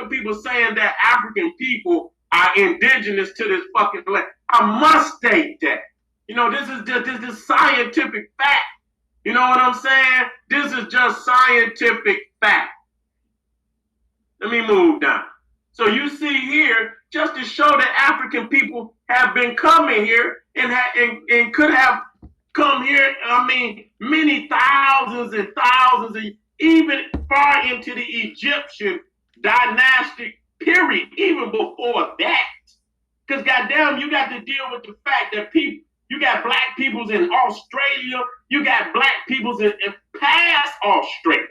African people saying that African people are indigenous to this fucking land. I must state that. This is just this scientific fact. You know what I'm saying? This is just scientific fact. Let me move down. So you see here, just to show that African people have been coming here and could have come here, many thousands and thousands, even far into the Egyptian dynastic period, even before that. Because goddamn, you got to deal with the fact that you got black peoples in Australia, you got black peoples in past Australia.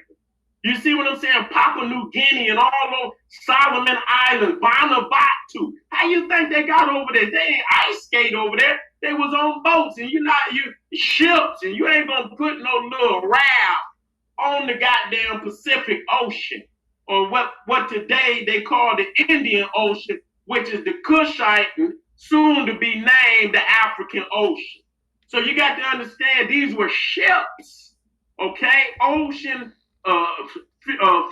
You see what I'm saying? Papua New Guinea and all those Solomon Islands, Vanuatu. How you think they got over there? They ain't ice skate over there. They was on boats and you ships, and you ain't gonna put no little raft on the goddamn Pacific Ocean, or what today they call the Indian Ocean, which is the Kushite and soon to be named the African Ocean. So you got to understand these were ships, okay? Ocean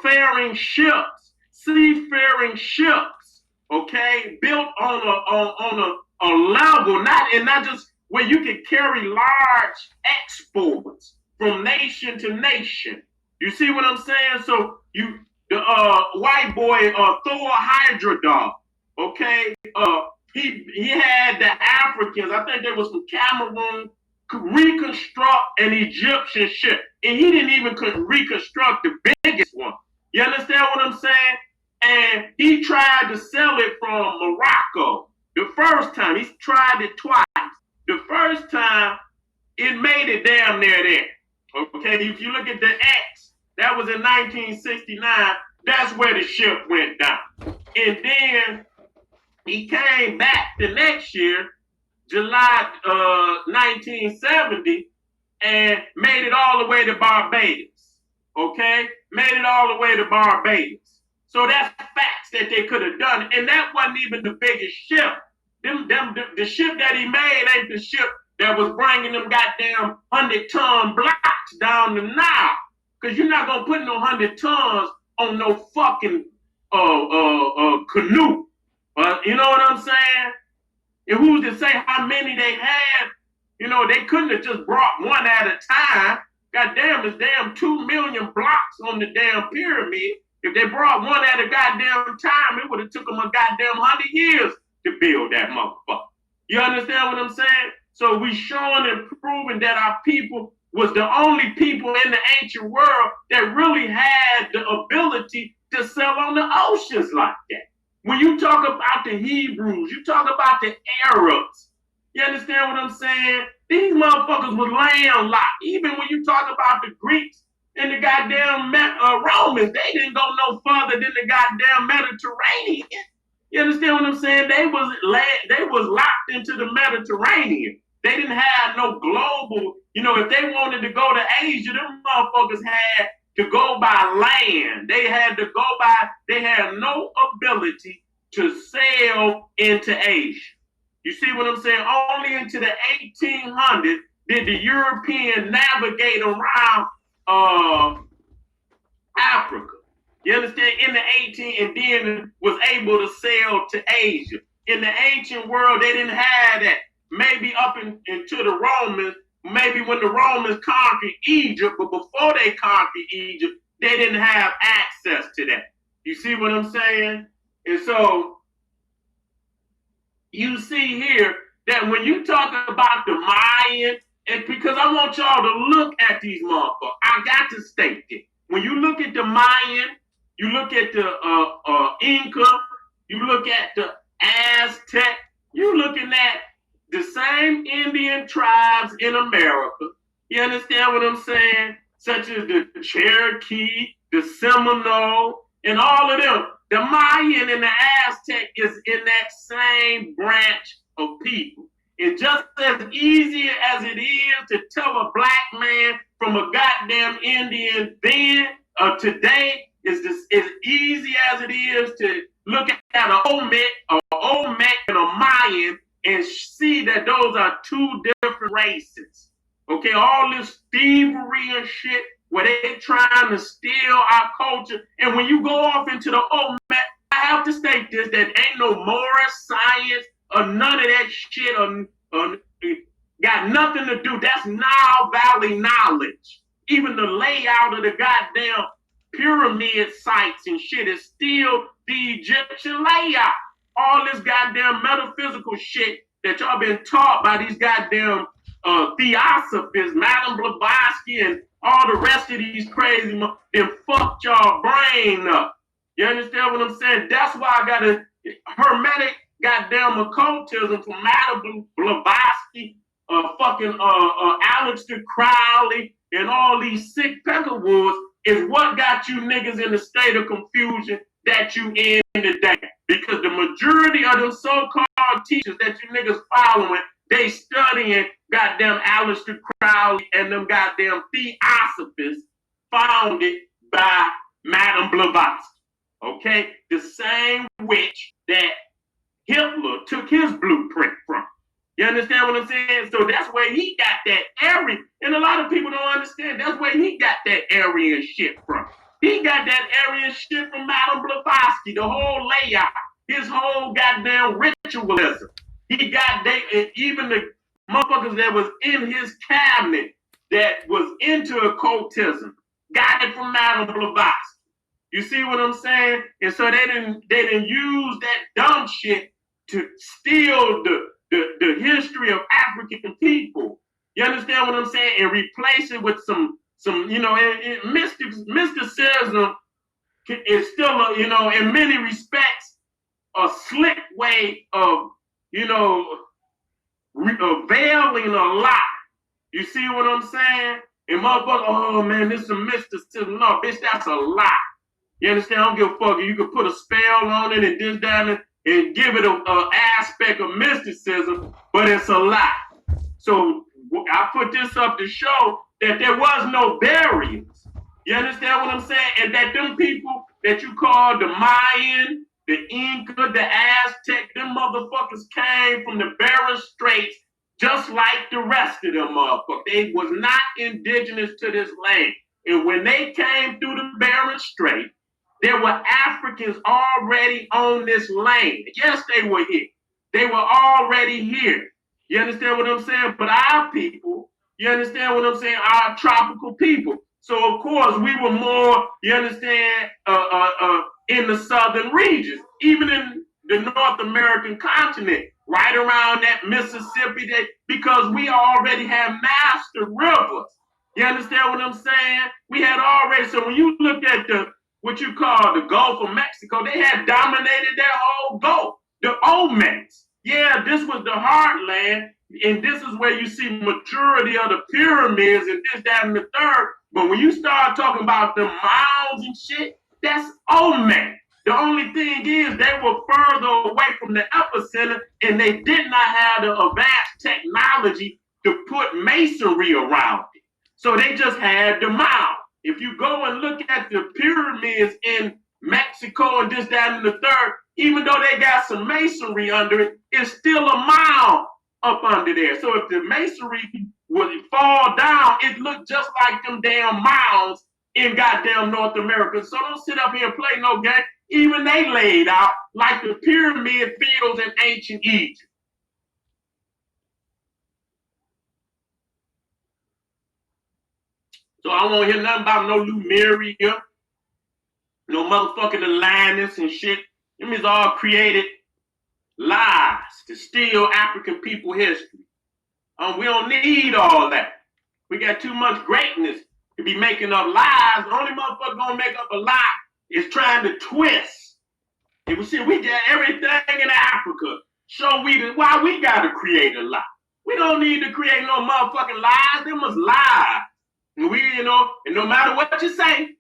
faring ships, seafaring ships, okay, built on a level, not just where you can carry large exports from nation to nation. You see what I'm saying? So the white boy Thor Hydrodog, okay, he had the Africans, I think they was from Cameroon, reconstruct an Egyptian ship. And he didn't even reconstruct the biggest one. You understand what I'm saying? And he tried to sell it from Morocco. The first time, he tried it twice. The first time, it made it damn near there. Okay, if you look at the X, that was in 1969, that's where the ship went down. And then he came back the next year, July 1970, and made it all the way to Barbados. Okay? Made it all the way to Barbados. So that's facts that they could have done. And that wasn't even the biggest ship. The ship that he made ain't the ship that was bringing them goddamn 100-ton blocks down the Nile. Because you're not going to put no 100 tons on no fucking canoe. You know what I'm saying? And who's to say how many they had? They couldn't have just brought one at a time. Goddamn, it's damn 2 million blocks on the damn pyramid. If they brought one at a goddamn time, it would have took them a goddamn 100 years to build that motherfucker. You understand what I'm saying? So we showing and proving that our people was the only people in the ancient world that really had the ability to sail on the oceans like that. When you talk about the Hebrews, you talk about the Arabs. You understand what I'm saying? These motherfuckers was landlocked. Even when you talk about the Greeks and the goddamn Romans, they didn't go no further than the goddamn Mediterranean. You understand what I'm saying? They was locked into the Mediterranean. They didn't have no global, if they wanted to go to Asia, them motherfuckers had to go by land. They had no ability to sail into Asia. You see what I'm saying? Only into the 1800s did the European navigate around Africa. You understand? In the 18, and then was able to sail to Asia. In the ancient world, they didn't have that. Maybe up into the Romans, maybe when the Romans conquered Egypt, but before they conquered Egypt, they didn't have access to that. You see what I'm saying? And so you see here that when you talk about the Mayans, and because I want y'all to look at these motherfuckers, I got to state it. When you look at the Mayan, you look at the Inca, you look at the Aztec, you looking at the same Indian tribes in America. You understand what I'm saying? Such as the Cherokee, the Seminole, and all of them. The Mayan and the Aztec is in that same branch of people. It's just as easy as it is to tell a black man from a goddamn Indian then or today, is as easy as it is to look at an Olmec and a Mayan and see that those are two different races. Okay, all this thievery and shit where they trying to steal our culture. And when you go off into the Olmec, I have to state this, that ain't no moral science or none of that shit or got nothing to do. That's Nile Valley knowledge. Even the layout of the goddamn pyramid sites and shit is still the Egyptian layout. All this goddamn metaphysical shit that y'all been taught by these goddamn theosophists, Madame Blavatsky and all the rest of these crazy then fucked y'all brain up. You understand what I'm saying? That's why I got a hermetic goddamn occultism from Madame Blavatsky, Aleister Crowley, and all these sick peckerwoods is what got you niggas in the state of confusion that you in today. Because the majority of them so-called teachers that you niggas following, they studying goddamn Aleister Crowley and them goddamn theosophists founded by Madame Blavatsky. Okay? The same witch that Hitler took his blueprint from. You understand what I'm saying? So that's where he got that Aryan, and a lot of people don't understand, that's where he got that Aryan shit from. He got that Aryan shit from Madame Blavatsky, the whole layout, his whole goddamn ritualism. He got, even the motherfuckers that was in his cabinet that was into occultism, got it from Madame Blavatsky. You see what I'm saying? And so they didn't use that dumb shit to steal the history of African people. You understand what I'm saying? And replace it with some mysticism is still, in many respects, a slick way of, veiling a lie. You see what I'm saying? And motherfucker, oh man, this is some mysticism. No, bitch, that's a lie. You understand? I don't give a fuck. You can put a spell on it and this, that, and give it an aspect of mysticism, but it's a lie. So I put this up to show that there was no burials. You understand what I'm saying? And that them people that you call the Mayan, the Inca, the Aztec, them motherfuckers came from the Bering Straits just like the rest of them motherfuckers. They was not indigenous to this land. And when they came through the Bering Strait, there were Africans already on this land. Yes, they were here. They were already here. You understand what I'm saying? But our people, you understand what I'm saying? Our tropical people. So, of course, we were more, you understand, in the southern regions, even in the North American continent, right around that Mississippi, because we already had master rivers. You understand what I'm saying? We had already, so when you look at what you call the Gulf of Mexico, they had dominated that whole Gulf, the Olmecs. Yeah, this was the heartland, and this is where you see majority of the pyramids and this, that, and the third. But when you start talking about the mounds and shit, that's Olmec. The only thing is they were further away from the epicenter, and they did not have the advanced technology to put masonry around it. So they just had the mound. If you go and look at the pyramids in Mexico and this, that, and the third, even though they got some masonry under it, it's still a mound up under there. So if the masonry would fall down, it looked just like them damn mounds in goddamn North America. So don't sit up here and play no game. Even they laid out like the pyramid fields in ancient Egypt. So I won't hear nothing about no Lemuria, no motherfucking Atlantis and shit. Them is all created lies to steal African people history. We don't need all that. We got too much greatness to be making up lies. The only motherfucker gonna make up a lie is trying to twist. If we see we got everything in Africa, why we gotta create a lie. We don't need to create no motherfucking lies. They must lie. And and no matter what you say,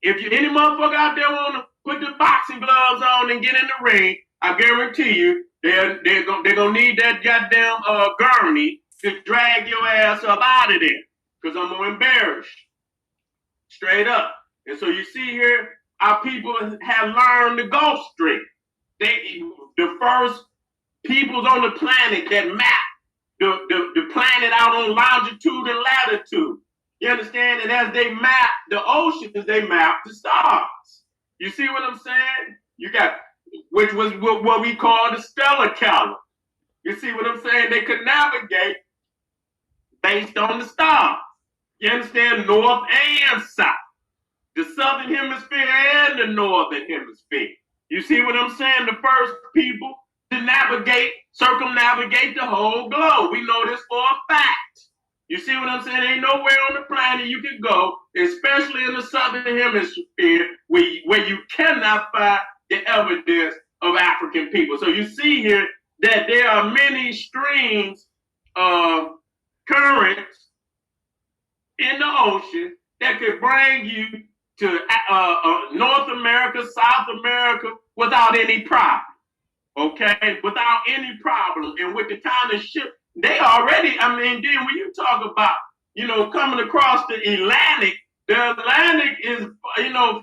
if any motherfucker out there wanna put the boxing gloves on and get in the ring, I guarantee you they're gonna need that goddamn gurney to drag your ass up out of there. Because I'm gonna embarrass you. Straight up. And so you see here, our people have learned the Gulf Stream. The first peoples on the planet that map the planet out on longitude and latitude. You understand? And as they map the oceans, they map the stars. You see what I'm saying? You got which was what we call the stellar calendar. You see what I'm saying? They could navigate based on the stars. You understand? North and south. The southern hemisphere and the northern hemisphere. You see what I'm saying? The first people to circumnavigate the whole globe. We know this for a fact. You see what I'm saying? Ain't nowhere on the planet you can go, especially in the southern hemisphere, where you cannot find the evidence of African people. So you see here that there are many streams of currents in the ocean that could bring you to North America, South America without any problem. Okay? Without any problem. And with the kind of ship, they already, I mean, then when you talk about, coming across the Atlantic is,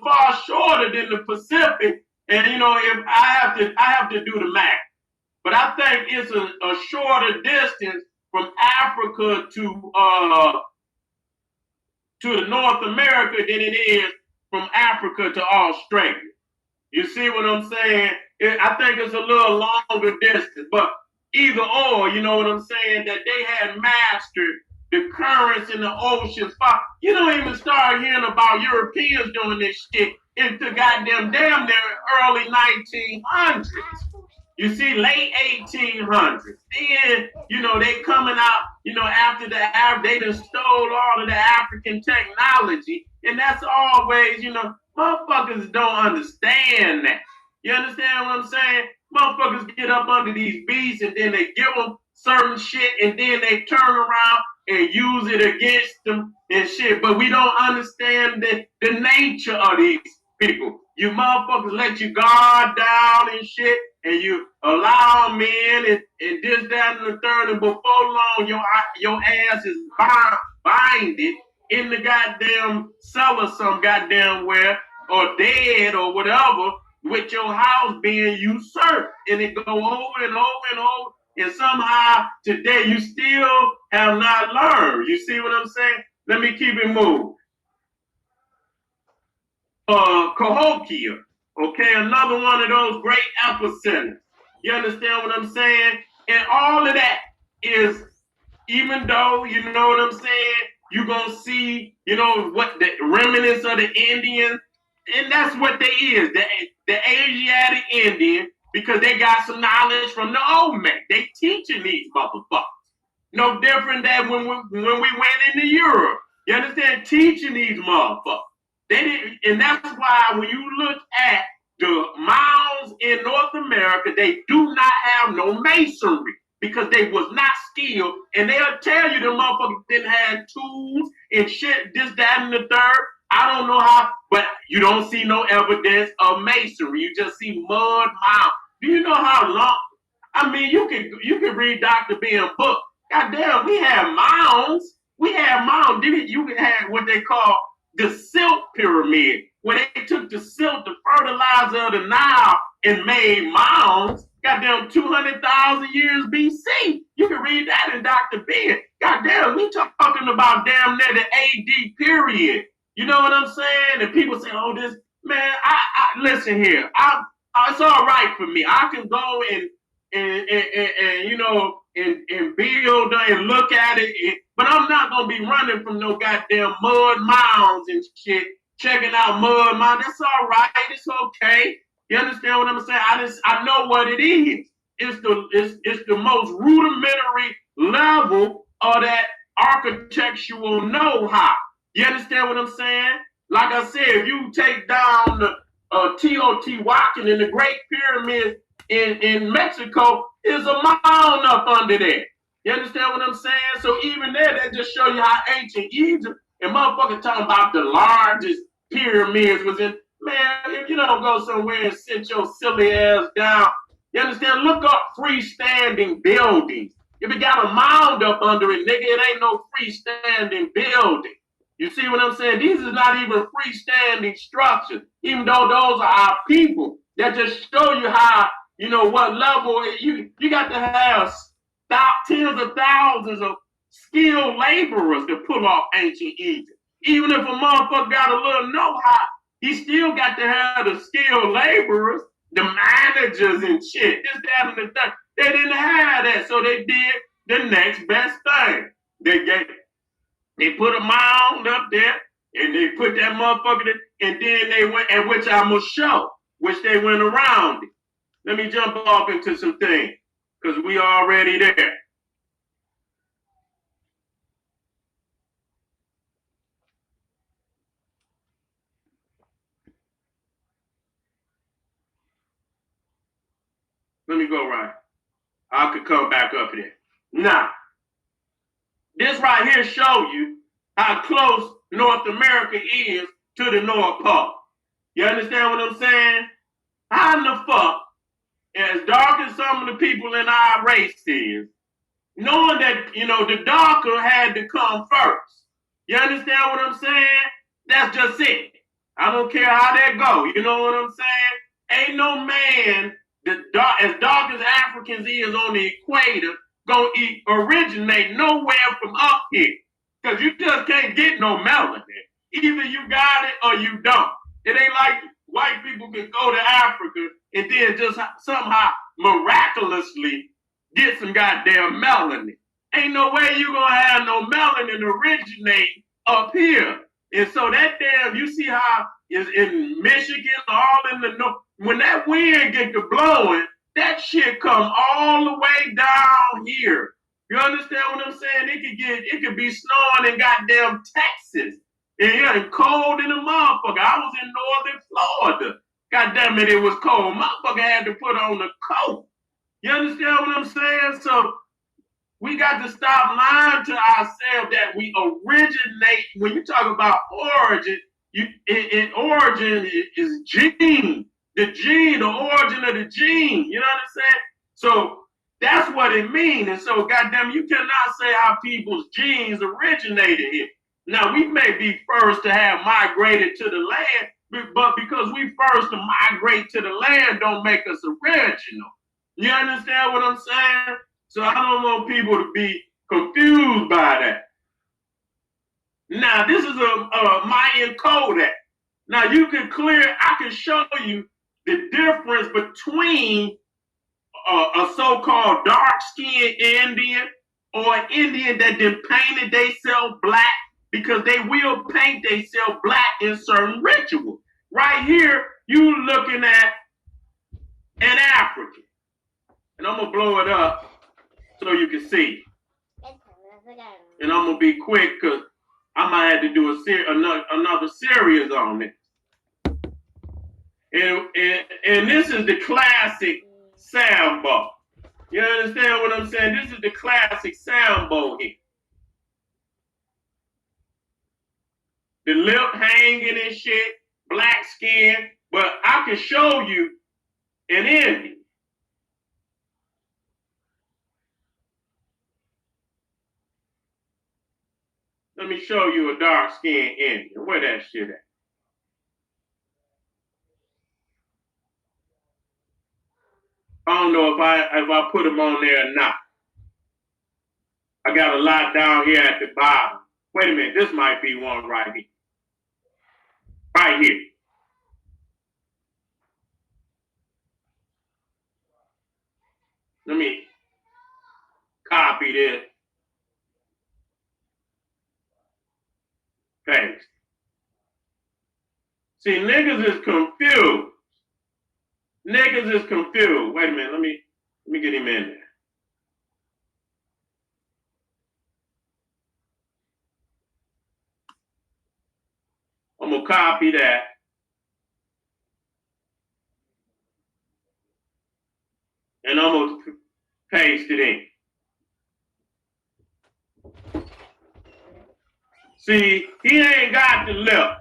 far shorter than the Pacific. And, if I have to do the math. But I think it's a shorter distance from Africa to the North America than it is from Africa to Australia. You see what I'm saying? I think it's a little longer distance, but either or, you know what I'm saying, that they had mastered the currents in the oceans. You don't even start hearing about Europeans doing this shit into damn near early 1900s. You see, late 1800s. Then, they coming out, after they done stole all of the African technology. And that's always, motherfuckers don't understand that. You understand what I'm saying? Motherfuckers get up under these beasts and then they give them certain shit and then they turn around and use it against them and shit. But we don't understand the nature of these people. You motherfuckers let your guard down and shit, and you allow them in and this, that, and the third, and before long, your ass is binded in the goddamn cellar some goddamn where, or dead or whatever, with your house being usurped. And it go over and over and over, and somehow today you still have not learned. You see what I'm saying? Let me keep it moving. Cahokia, okay, another one of those great epicenters. You understand what I'm saying? And all of that is, even though, you know what I'm saying, you're going to see, what the remnants of the Indians, and that's what they is, the Asiatic Indian, because they got some knowledge from the Olmec. They teaching these motherfuckers. No different than when we went into Europe. You understand? Teaching these motherfuckers. They didn't, and that's why when you look at the mounds in North America, they do not have no masonry because they was not skilled. And they'll tell you the motherfuckers didn't have tools and shit, this, that, and the third. I don't know how, but you don't see no evidence of masonry. You just see mud mounds. Do you know how long? I mean, you can read Dr. Ben's book. Goddamn, we have mounds. We have mounds. You can have what they call the silt pyramid, where they took the silt, the fertilizer of the Nile, and made mounds. Goddamn, 200,000 years BC. You can read that in Dr. Ben. Goddamn, we talking about damn near the AD period. You know what I'm saying? And people say, "Oh, this man." I listen here. It's all right for me. I can go and build and look at it, but I'm not gonna be running from no goddamn mud mounds and shit, checking out mud mounds. That's all right. It's okay. You understand what I'm saying? I know what it is. It's the most rudimentary level of that architectural know-how. You understand what I'm saying? Like I said, if you take down the Teotihuacan and the Great Pyramid in Mexico, is a mound up under there. You understand what I'm saying? So even there, that just show you how ancient Egypt and motherfuckers talking about the largest pyramids was in. Man, if you don't go somewhere and sit your silly ass down, you understand? Look up freestanding buildings. If it got a mound up under it, nigga, it ain't no freestanding building. You see what I'm saying? These is not even freestanding structures, even though those are our people. That just show you how, what level you got to have tens of thousands of skilled laborers to pull off ancient Egypt. Even if a motherfucker got a little know-how, he still got to have the skilled laborers. the managers and shit, this, that, and the thing. They didn't have that, so they did the next best thing. They put a mound up there, and they put that motherfucker there, and then they went, and which I must show, which they went around it. Let me jump off into some things, because we already there. Let me go right. I could come back up here. Now, this right here show you how close North America is to the North Pole. You understand what I'm saying? How in the fuck, as dark as some of the people in our race is, knowing that, you know, the darker had to come first. You understand what I'm saying? That's just it. I don't care how that go. You know what I'm saying? Ain't no man as dark as Africans is on the equator gonna originate nowhere from up here. Because you just can't get no melanin. Either you got it or you don't. It ain't like white people can go to Africa and then just somehow miraculously get some goddamn melanin. Ain't no way you gonna have no melanin originate up here. And so that damn, you see how is in Michigan, all in the north, when that wind get to blowing, that shit come all the way down here. You understand what I'm saying? It could be snowing in goddamn Texas. And cold in the motherfucker. I was in northern Florida. God damn it, it was cold. Motherfucker had to put on a coat. You understand what I'm saying? So we got to stop lying to ourselves that we originate. When you talk about origin, origin is gene. The origin of the gene. You know what I'm saying? So that's what it means. And so, goddamn, you cannot say how people's genes originated here. Now, we may be first to have migrated to the land, but because we first to migrate to the land don't make us original. You understand what I'm saying? So I don't want people to be confused by that. Now, this is a Mayan Kodak. Now, I can show you the difference between a so-called dark-skinned Indian or an Indian that then painted themselves black, because they will paint themselves black in certain rituals. Right here, you looking at an African. And I'm going to blow it up so you can see. And I'm going to be quick because I might have to do another series on it. And this is the classic sambo. You understand what I'm saying? This is the classic sambo here. The lip hanging and shit, black skin, but I can show you an Indian. Let me show you a dark-skinned Indian. Where that shit at? I don't know if I put them on there or not. I got a lot down here at the bottom. Wait a minute, this might be one right here. Right here. Let me copy this. Paste. See, niggas is confused. Niggas is confused. Wait a minute, let me get him in there. I'm gonna copy that. And I'm gonna paste it in. See, he ain't got the lip.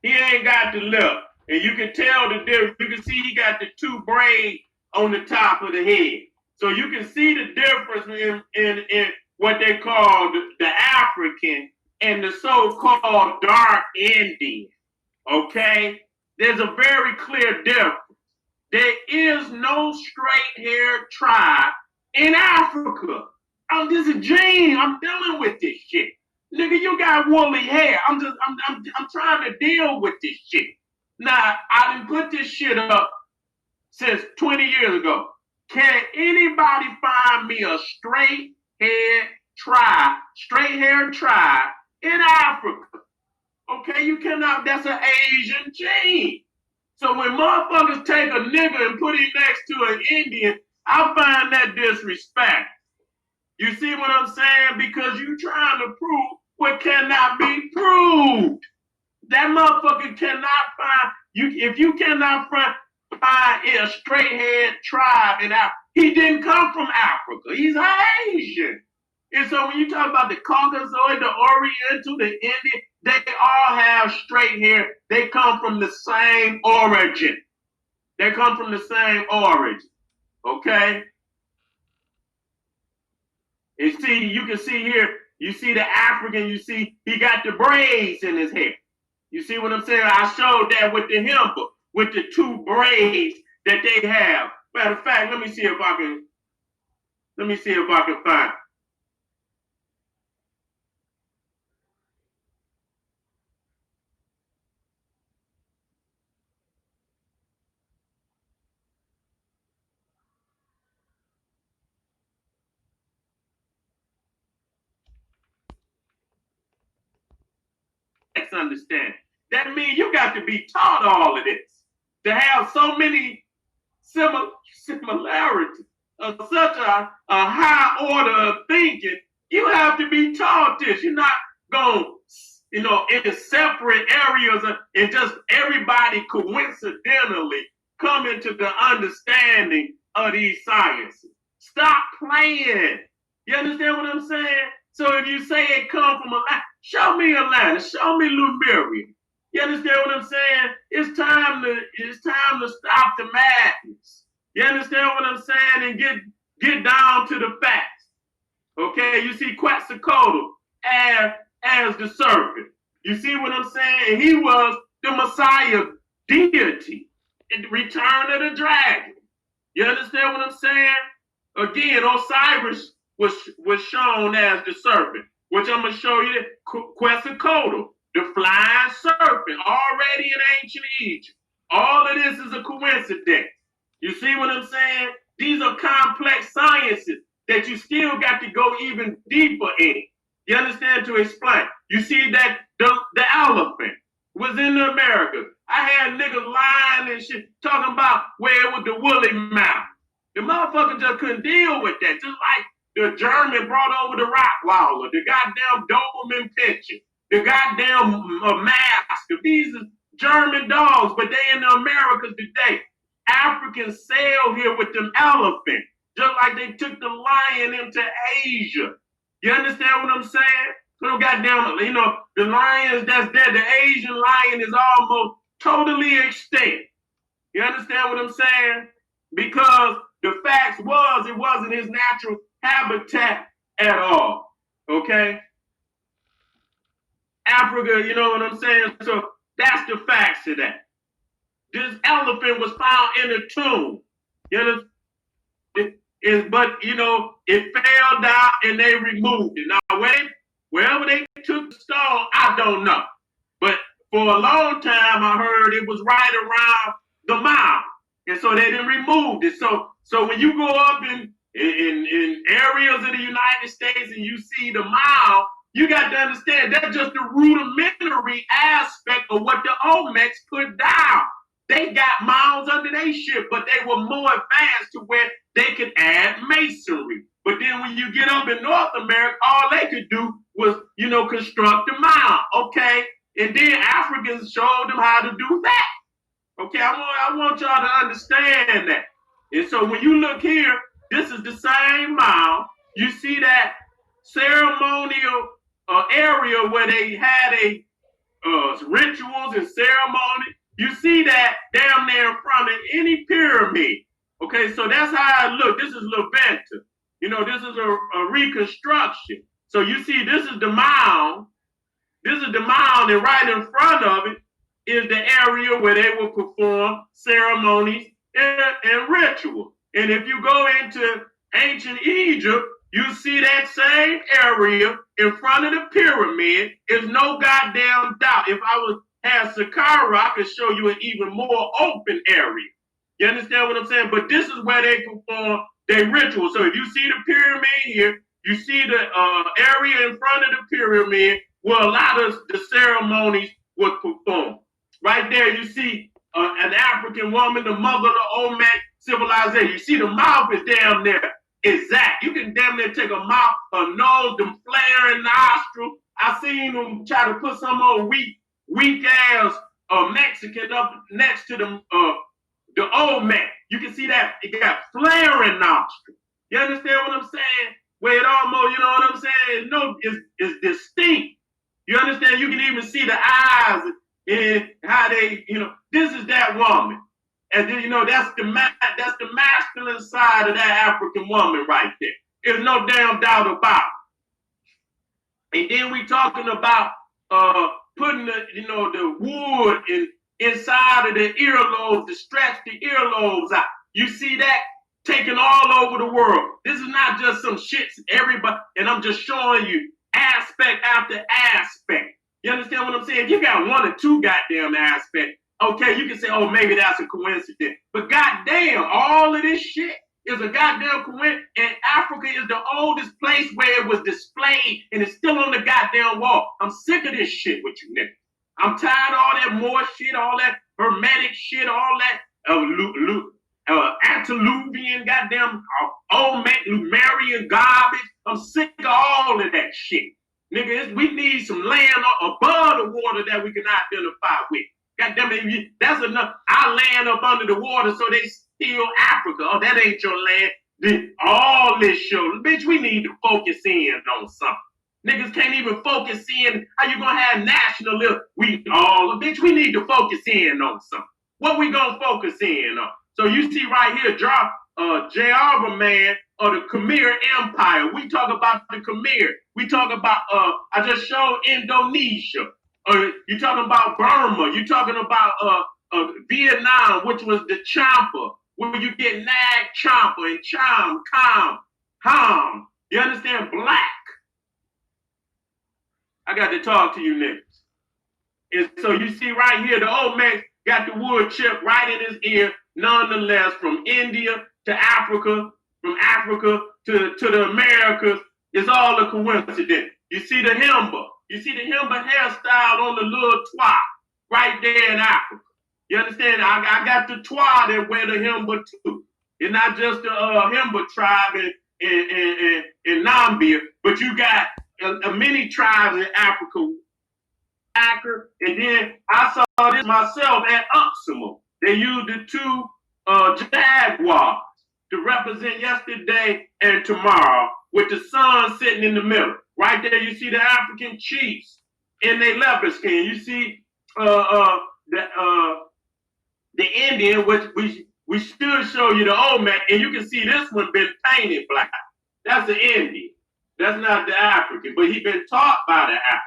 He ain't got the lip. And you can tell the difference. You can see he got the two braids on the top of the head. So you can see the difference in what they call the African and the so-called dark Indian. Okay? There's a very clear difference. There is no straight-haired tribe in Africa. This is Gene. I'm dealing with this shit. Nigga, you got woolly hair. I'm trying to deal with this shit. Now, I didn't put this shit up since 20 years ago. Can anybody find me a straight haired tribe in Africa? Okay, you cannot, that's an Asian gene. So when motherfuckers take a nigga and put him next to an Indian, I find that disrespect. You see what I'm saying? Because you trying to prove what cannot be proved. That motherfucker cannot find you. If you cannot find a straight head tribe in Africa, he didn't come from Africa. He's Asian. And so when you talk about the Caucasoid, the Oriental, the Indian, they all have straight hair. They come from the same origin. They come from the same origin. Okay? And see, you can see here, you see the African, you see he got the braids in his hair. You see what I'm saying? I showed that with the himba, with the two braids that they have. Matter of fact, let me see if I can find. Understand. That means you got to be taught all of this. To have so many similarities of such a high order of thinking, you have to be taught this. You're not going, in separate areas and just everybody coincidentally come into the understanding of these sciences. Stop playing. You understand what I'm saying? So if you say it come from Atlanta, show me Atlanta, show me Lemuria. You understand what I'm saying? It's time to stop the madness. You understand what I'm saying? And get down to the facts. Okay, you see Quetzalcoatl as the serpent. You see what I'm saying? He was the Messiah deity in the return of the dragon. You understand what I'm saying? Again, Osiris was shown as the serpent, which I'm going to show you Quetzalcoatl, the flying serpent, already in ancient Egypt. All of this is a coincidence. You see what I'm saying? These are complex sciences that you still got to go even deeper in. You understand? To explain. You see that the elephant was in the Americas. I had niggas lying and shit talking about where it was the woolly mammoth. The motherfucker just couldn't deal with that. Just like the German brought over the Rottweiler, the goddamn Doberman Pinscher, the goddamn Mastiff. These are German dogs, but they in the Americas today. Africans sail here with them elephants, just like they took the lion into Asia. You understand what I'm saying? So goddamn, the lions that's there, the Asian lion is almost totally extinct. You understand what I'm saying? Because the facts was it wasn't his natural habitat at all. Okay? Africa, you know what I'm saying? So that's the facts of that. This elephant was found in a tomb. You know, but it fell down and they removed it. Now, wherever they took the stone, I don't know. But for a long time, I heard it was right around the mile. And so they didn't remove it. So when you go up in areas of the United States and you see the mile, you got to understand that's just the rudimentary aspect of what the Olmecs put down. They got mounds under their shit, but they were more advanced to where they could add masonry. But then when you get up in North America, all they could do was, construct a mound. Okay. And then Africans showed them how to do that. Okay. I want y'all to understand that. And so when you look here, this is the same mound. You see that ceremonial area where they had rituals and ceremony. You see that down there in front of any pyramid. Okay, so that's how it looks. This is Levanta. This is a reconstruction. So you see, this is the mound. This is the mound, and right in front of it is the area where they will perform ceremonies and rituals. And if you go into ancient Egypt, you see that same area in front of the pyramid. Is no goddamn doubt. If I had Sakara, I could show you an even more open area. You understand what I'm saying? But this is where they perform their ritual. So if you see the pyramid here, you see the area in front of the pyramid where a lot of the ceremonies was performed. Right there, you see an African woman, the mother of the Olmec civilization. You see the mouth is damn near exact. You can damn near take a mouth, a nose, them flaring nostril. I seen them try to put some old weak ass Mexican up next to them the Olmec. You can see that it got flaring nostril. You understand what I'm saying? Where it almost, you know what I'm saying? No, it's distinct. You understand? You can even see the eyes and how they, this is that woman. And then, that's the masculine side of that African woman right there. There's no damn doubt about it. And then we talking about putting the wood inside of the earlobes to stretch the earlobes out. You see that taken all over the world. This is not just some shit everybody, and I'm just showing you aspect after aspect. You understand what I'm saying? If you got one or two goddamn aspects, okay, you can say, oh, maybe that's a coincidence. But goddamn, all of this shit is a goddamn coincidence. And Africa is the oldest place where it was displayed, and it's still on the goddamn wall. I'm sick of this shit with you niggas. I'm tired of all that more shit, all that hermetic shit, all that antediluvian, goddamn Olmec, Lumerian garbage. I'm sick of all of that shit. Nigga, we need some land above the water that we can identify with. Goddamn it, that's enough. Our land up under the water, so they steal Africa. Oh, that ain't your land. All this show. Bitch, we need to focus in on something. Niggas can't even focus in. How you gonna have nationalism? Bitch, we need to focus in on something. What we gonna focus in on? So you see right here, Java man of the Khmer Empire. We talk about the Khmer. We talk about, I just showed Indonesia. You talking about Burma. You talking about Vietnam, which was the Champa, where you get Nag Champa and Cham, Ham. You understand? Black. I got to talk to you niggas. And so you see right here, the old man got the wood chip right in his ear. Nonetheless, from India to Africa, from Africa to the Americas, it's all a coincidence. You see the Himba. You see the Himba hairstyle on the little twa right there in Africa. You understand? I got the twa that wear the Himba too. It's not just the Himba tribe in Nambia, but you got many tribes in Africa. And then I saw this myself at Uxmal. They used the two jaguars to represent yesterday and tomorrow, with the sun sitting in the middle. Right there, you see the African chiefs in their leopard skin. You see the Indian, which we still show you the Olmec, and you can see this one been painted black. That's the Indian. That's not the African, but he been taught by the African.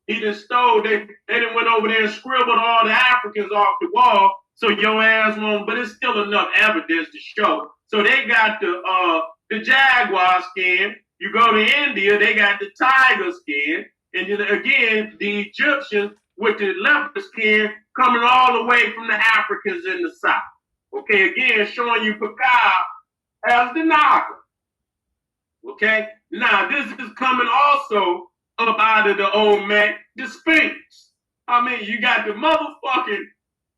He just stole, they done went over there and scribbled all the Africans off the wall, so your ass won't, but it's still enough evidence to show. So they got the jaguar skin. You go to India, they got the tiger skin. And then again, the Egyptians with the leopard skin coming all the way from the Africans in the south. Okay, again, showing you Pacau as the Naga. Okay, now this is coming also up out of the Olmec, the Sphinx. I mean, you got the motherfucking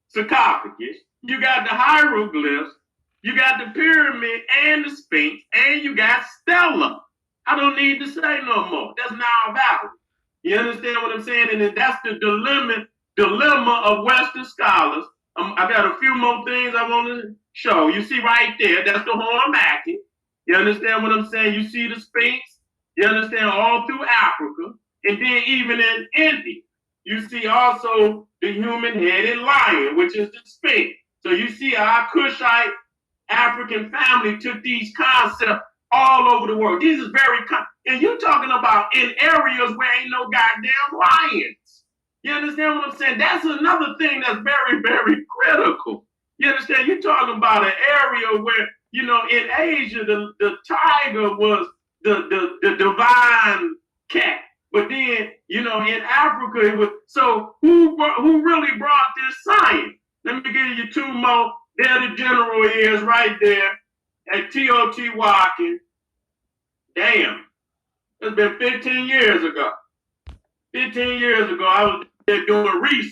sarcophagus, you got the hieroglyphs, you got the pyramid and the Sphinx, and you got Stela. I don't need to say no more. That's now valid. You understand what I'm saying? And that's the dilemma of Western scholars. I got a few more things I want to show. You see right there, that's the Hormaki. You understand what I'm saying? You see the Sphinx. You understand all through Africa. And then even in India, you see also the human-headed lion, which is the Sphinx. So you see our Kushite African family took these concepts all over the world. These is very, and you're talking about in areas where ain't no goddamn lions. You understand what I'm saying? That's another thing that's very, very critical. You understand? You're talking about an area where, in Asia, the tiger was the divine cat. But then, in Africa, it was, so who really brought this science? Let me give you two more There the general is right there at TOT Watkins. Damn. It's been 15 years ago. 15 years ago, I was there doing research.